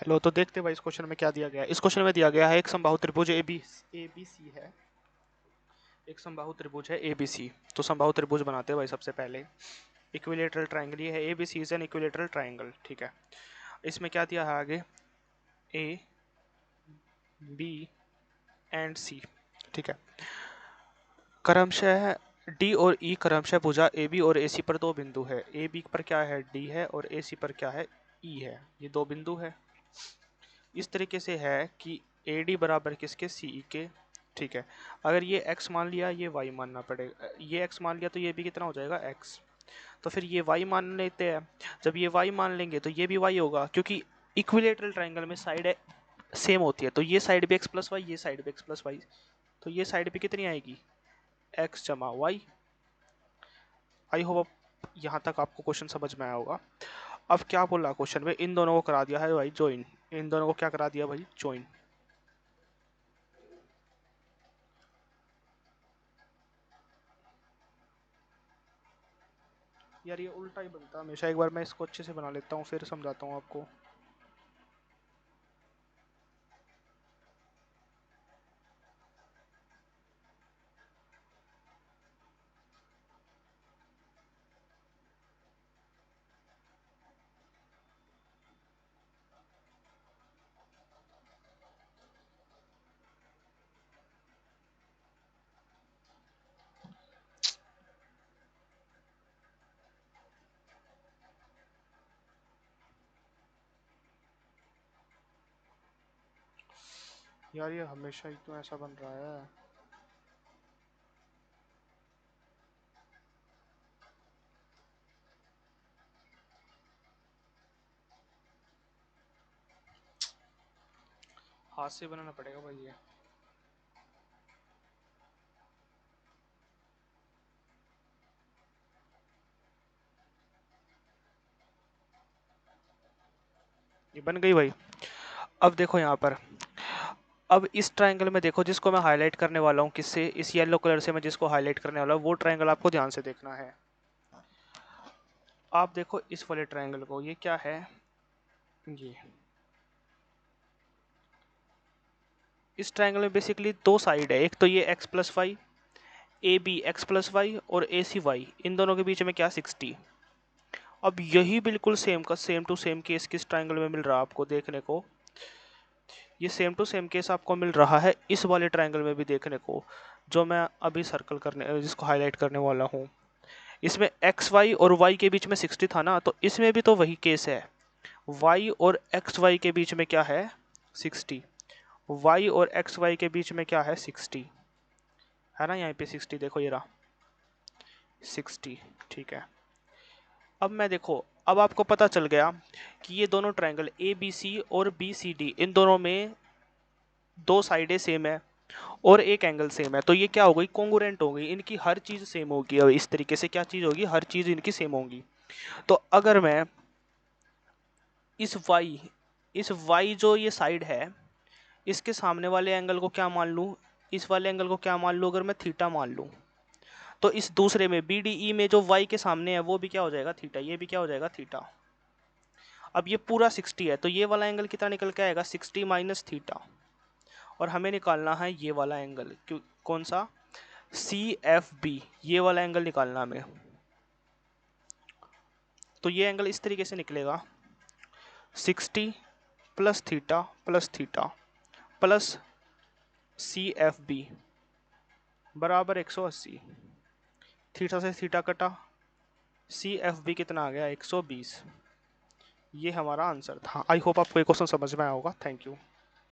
Hello, तो देखते हैं भाई इस क्वेश्चन में क्या दिया गया है। इस क्वेश्चन में दिया गया है एक समबाहु त्रिभुज ABC है। एक समबाहु त्रिभुज है ABC। तो समबाहु त्रिभुज बनाते हैं भाई सबसे पहले। इक्विलेटरल ट्रायंगल ये है, ABC is an equilateral triangle, ठीक है। इसमें क्या दिया है आगे, A B एंड C, ठीक है। क्रमशः D और E क्रमशः भुजा AB और AC पर दो बिंदु है। AB पर क्या है, D है, और AC पर क्या है, E है। ये दो बिंदु है। इस तरीके से है कि AD बराबर किसके, CE के, ठीक है। अगर ये x मान लिया, ये y मानना पड़ेगा। ये x मान लिया तो ये भी कितना हो जाएगा, x। तो फिर ये y मान लेते हैं। जब ये y मान लेंगे तो ये भी y होगा, क्योंकि इक्विलेटरल ट्रायंगल में साइड सेम होती है। तो ये साइड भी x प्लस वाई, ये साइड भी x प्लस वाई, तो ये साइड भी कितनी आएगी, x जमा वाई। आई होप यहाँ तक आपको क्वेश्चन समझ में आया होगा। अब क्या बोला क्वेश्चन में, इन दोनों को करा दिया है भाई ज्वाइन। इन दोनों को क्या करा दिया भाई, ज्वाइन। यार ये उल्टा ही बनता है हमेशा। एक बार मैं इसको अच्छे से बना लेता हूँ, फिर समझाता हूँ आपको। यार ये हमेशा ही तो ऐसा बन रहा है। हाथ से बनाना पड़ेगा भाई ये बन गई भाई। अब देखो यहाँ पर, अब इस ट्रायंगल में देखो, जिसको मैं हाईलाइट करने वाला हूँ, किससे, इस येलो कलर से मैं जिसको हाईलाइट करने वाला हूँ, वो ट्रायंगल आपको ध्यान से देखना है। आप देखो इस वाले ट्रायंगल को, ये क्या है, ये इस ट्रायंगल में बेसिकली दो साइड है। एक तो ये x plus Y, A B X plus Y, और ए सी वाई, इन दोनों के बीच में क्या 60। अब यही बिल्कुल सेम का सेम टू सेम केस किस ट्रायंगल में मिल रहा है आपको देखने को, ये सेम टू सेम केस आपको मिल रहा है इस वाले ट्रायंगल में भी देखने को, जो मैं अभी सर्कल करने, जिसको हाईलाइट करने वाला हूँ। इसमें एक्स वाई और वाई के बीच में 60 था ना, तो इसमें भी तो वही केस है। वाई और एक्स वाई के बीच में क्या है, 60। वाई और एक्स वाई के बीच में क्या है, 60 है ना। यहाँ पे 60 देखो, ये रहा 60, ठीक है। अब मैं देखो, अब आपको पता चल गया कि ये दोनों ट्रायंगल ए बी सी और बी सी डी, इन दोनों में दो साइडें सेम है और एक एंगल सेम है। तो ये क्या हो गई, कॉन्ग्रुएंट हो गई, इनकी हर चीज सेम होगी। अब इस तरीके से क्या चीज होगी, हर चीज इनकी सेम होगी। तो अगर मैं इस y जो ये साइड है, इसके सामने वाले एंगल को क्या मान लूं, इस वाले एंगल को क्या मान लूं, अगर मैं थीटा मान लूं, तो इस दूसरे में BDE में जो y के सामने है वो भी क्या हो जाएगा, थीटा। ये भी क्या हो जाएगा, थीटा। अब ये पूरा 60 है, तो ये वाला एंगल कितना निकल के आएगा, 60 माइनस थीटा। और हमें निकालना है ये वाला एंगल, क्यों, कौन सा, CFB, ये वाला एंगल निकालना हमें। तो ये एंगल इस तरीके से निकलेगा, 60 प्लस थीटा प्लस CFB बराबर 180। थीटा से थीटा कटा, CFB कितना आ गया, 120। ये हमारा आंसर था। आई होप आपको ये क्वेश्चन समझ में आया होगा। Thank you.